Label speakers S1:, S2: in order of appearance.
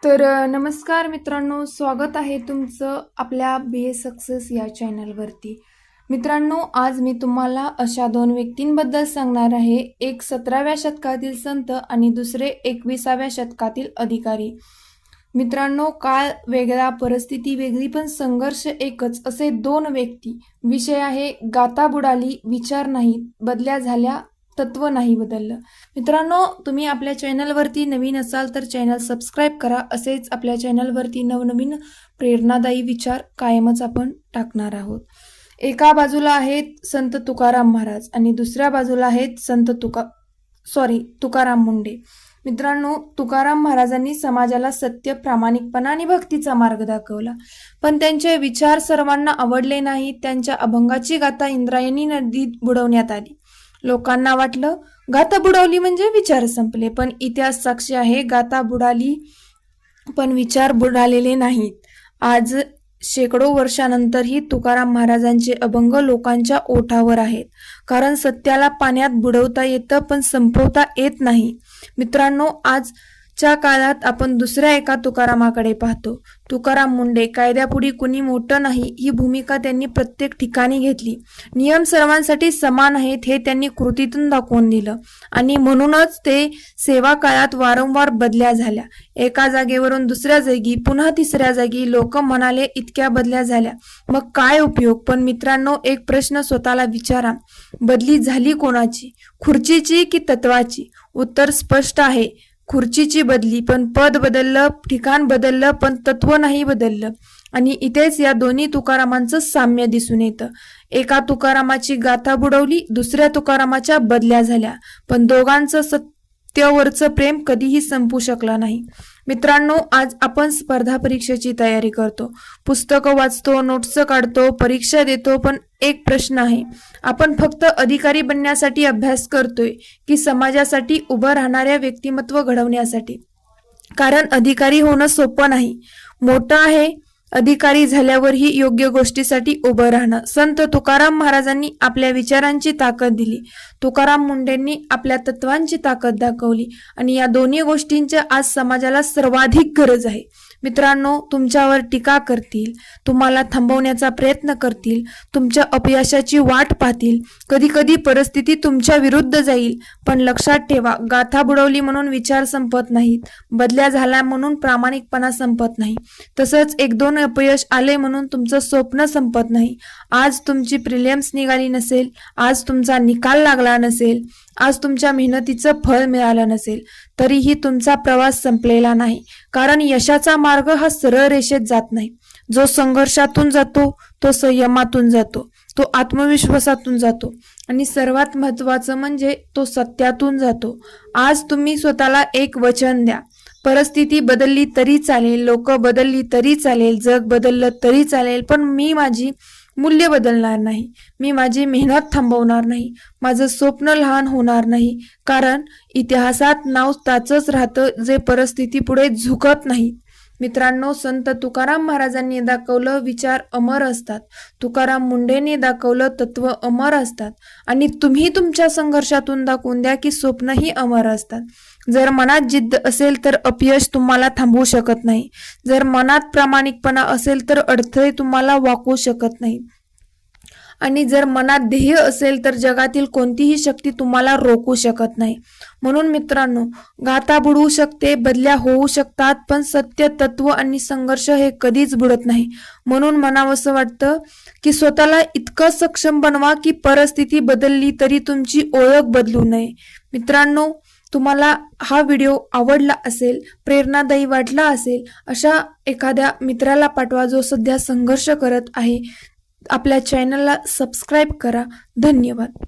S1: नमस्कार मित्रांनो, स्वागत आहे तुमचं आपल्या बी ए सक्सेस या चॅनलवरती. मित्रांनो, आज मी तुम्हाला अशा दोन व्यक्तींबद्दल सांगणार आहे. एक 17व्या शतकातील संत आणि दुसरे 21व्या शतकातील अधिकारी. मित्रांनो, काळ वेगळा, परिस्थिती वेगळी, पण संघर्ष एकच, असे दोन व्यक्ती. विषय आहे गाथा बुडाली, विचार नाही बदल्या झाल्या, तत्व नाही बदललं. मित्रांनो, तुम्ही आपल्या चॅनलवरती नवीन असाल तर चॅनल सबस्क्राईब करा. असेच आपल्या चॅनलवरती नवनवीन प्रेरणादायी विचार कायमच आपण टाकणार आहोत. एका बाजूला आहेत संत तुकाराम महाराज आणि दुसऱ्या बाजूला आहेत तुकाराम मुंडे. मित्रांनो, तुकाराम महाराजांनी समाजाला सत्य, प्रामाणिकपणा आणि भक्तीचा मार्ग दाखवला, पण त्यांचे विचार सर्वांना आवडले नाहीत. त्यांच्या अभंगाची गाथा इंद्रायणी नदीत बुडवण्यात आली. लोकांना वाटलं गाथा बुडवली म्हणजे विचार संपले, पण इतिहास साक्षी आहे, गाथा बुडाली पण विचार बुडालेले नाहीत. आज शेकडो वर्षानंतरही तुकाराम महाराजांचे अभंग लोकांच्या ओठावर आहेत, कारण सत्याला पाण्यात बुडवता येतं पण संपवता येत नाही. मित्रांनो, आजच्या काळात आपण दुसऱ्या एका तुकारामाकडे पाहतो. तुकाराम मुंडे. कायद्यापुढे कुणी मोठं नाही ही भूमिका त्यांनी प्रत्येक ठिकाणी घेतली. नियम सर्वांसाठी समान आहेत हे त्यांनी कृतीतून दाखवून दिलं आणि म्हणूनच ते सेवा काळात वारंवार बदल्या झाल्या. एका जागेवरून दुसऱ्या जागी, पुन्हा तिसऱ्या जागी. लोक म्हणाले इतक्या बदल्या झाल्या, मग काय उपयोग? पण मित्रांनो, एक प्रश्न स्वतःला विचारा, बदली झाली कोणाची? खुर्चीची की तत्वाची? उत्तर स्पष्ट आहे, खुर्चीची बदली, पण पद बदललं, ठिकाण बदललं, पण तत्व नाही बदललं. आणि इथेच या दोन्ही तुकारामांचं साम्य दिसून येतं. एका तुकारामाची गाथा बुडवली, दुसऱ्या तुकारामाच्या बदल्या झाल्या, पण दोघांचं सत्यावरचं प्रेम कधीही संपू शकलं नाही. मित्रांनो, आज आपण स्पर्धा परीक्षेची तयारी करतो, पुस्तकं वाचतो, नोट्स काढतो, परीक्षा देतो, पण एक प्रश्न आहे, आपण फक्त अधिकारी बनण्यासाठी अभ्यास करतोय की समाजासाठी उभं राहणाऱ्या व्यक्तिमत्व घडवण्यासाठी? कारण अधिकारी होणं सोपं नाही, मोठं आहे. अधिकारी झाल्यावरही योग्य गोष्टीसाठी उभं राहणं. संत तुकाराम महाराजांनी आपल्या विचारांची ताकद दिली, तुकाराम मुंडेंनी आपल्या तत्वांची ताकद दाखवली आणि या दोन्ही गोष्टींची आज समाजाला सर्वाधिक गरज आहे. मित्रांनो, तुमच्यावर टीका करतील, तुम्हाला थांबवण्याचा प्रयत्न करतील, तुमच्या अपयशाची वाट पाहतील, कधी कधी परिस्थिती तुमच्या विरुद्ध जाईल, पण लक्षात ठेवा, गाथा बुडवली म्हणून विचार संपत नाहीत, बदल्या झाला म्हणून प्रामाणिकपणा संपत नाही, तसंच एक दोन अपयश आले म्हणून तुमचं स्वप्न संपत नाही. आज तुमची प्रिलिम्स निघाली नसेल, आज तुमचा निकाल लागला नसेल, आज तुमच्या मेहनतीचं फळ मिळालं नसेल, तरीही तुमचा प्रवास संपलेला नाही. कारण यशाचा मार्ग हा सरळ रेषेत जात नाही. जो संघर्षातून जातो, तो संयमातून जातो, तो आत्मविश्वासातून जातो आणि सर्वात महत्वाचं म्हणजे तो सत्यातून जातो. आज तुम्ही स्वतःला एक वचन द्या, परिस्थिती बदलली तरी चालेल, लोक बदलली तरी चालेल, जग बदललं तरी चालेल, पण मी माझी मूल्य बदलणार नाही, मी माझी मेहनत थांबवणार नाही, माझं स्वप्न लहान होणार नाही. कारण इतिहासात नाव त्याचंच राहतं जे परिस्थिती पुढे झुकत नाही. मित्रांनो, संत तुकाराम महाराजांनी दाखवलं विचार अमर असतात, तुकाराम मुंडेने दाखवलं तत्व अमर असतात आणि तुम्ही तुमच्या संघर्षातून दाखवून द्या की स्वप्नही अमर असतात. जर मनात जिद्द असेल तर अपयश तुम्हाला थांबवू शकत नाही, जर मनात प्रामाणिकपणा असेल तर अडथळे तुम्हाला वाकवू शकत नाही आणि जर मनात ध्येय असेल तर जगातील कोणतीही शक्ती तुम्हाला रोखू शकत नाही. म्हणून मित्रांनो, गाथा बुडवू शकते, बदल्या होऊ शकतात, पण सत्य, तत्व आणि संघर्ष हे कधीच बुडत नाही. म्हणून म्हणावंसं वाटतं की स्वतःला इतकं सक्षम बनवा की परिस्थिती बदलली तरी तुमची ओळख बदलू नये. मित्रांनो, तुम्हाला हा व्हिडिओ आवडला असेल, प्रेरणादायी वाटला असेल, अशा एखाद्या मित्राला पाठवा जो सध्या संघर्ष करत आहे. आपल्या चॅनलला सबस्क्राईब करा. धन्यवाद.